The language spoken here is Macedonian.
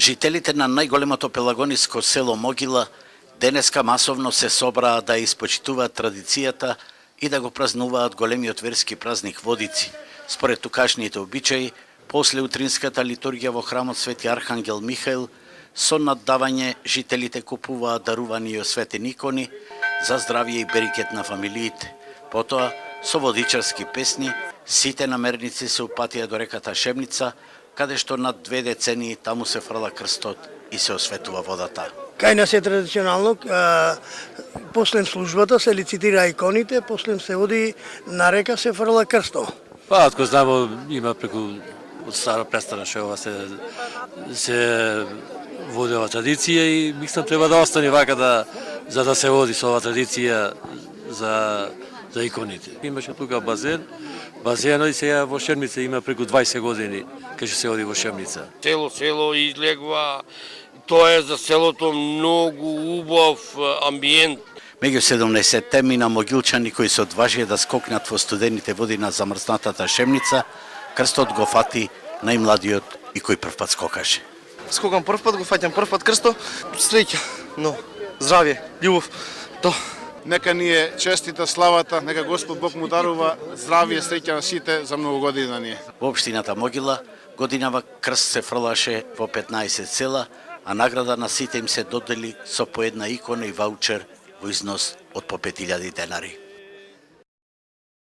Жителите на најголемото пелагониско село Могила денеска масовно се собраа да испочитуваат традицијата и да го празнуваат големиот верски празник Водици. Според тукашните обичаи, после утринската литургија во храмот Свети Архангел Михаил, со наддавање жителите купуваат дарувани и осветени икони за здравје и берикет на фамилиите. Потоа, со водичарски песни, сите намерници се упатија до реката Шемница, каде што над 2 децении таму се фрла крстот и се осветува водата. Кај нас е традиционално, после службата се лицитира иконите, после се оди на река се фрла крсто. Па, ако знамо, има преку од стара престана што ова се води ова традиција и мислам треба да остане вака за да се води со ова традиција за иконите. Имаше тука базенот и сега во Шемница има преку 20 години кај што се оди во Шемница. Село излегува, тоа е за селото многу убав амбиент. Меѓу 17 мина могилчани кои се одважија да скокнат во студените води на замрзнатата Шемница, крстот го фати најмладиот и кој првпат скокаше. Скокам првпат, го фаќам првпат крсто, среќа, здравје, љубов, то. Нека ни е честита славата, нека Господ Бог му дарува здравје, среќа на сите за многу години да ни е. Во општината Могила годинава крст се фрлаше во 15 села, а награда на сите им се додели со по една икона и ваучер во износ од по 5000 денари.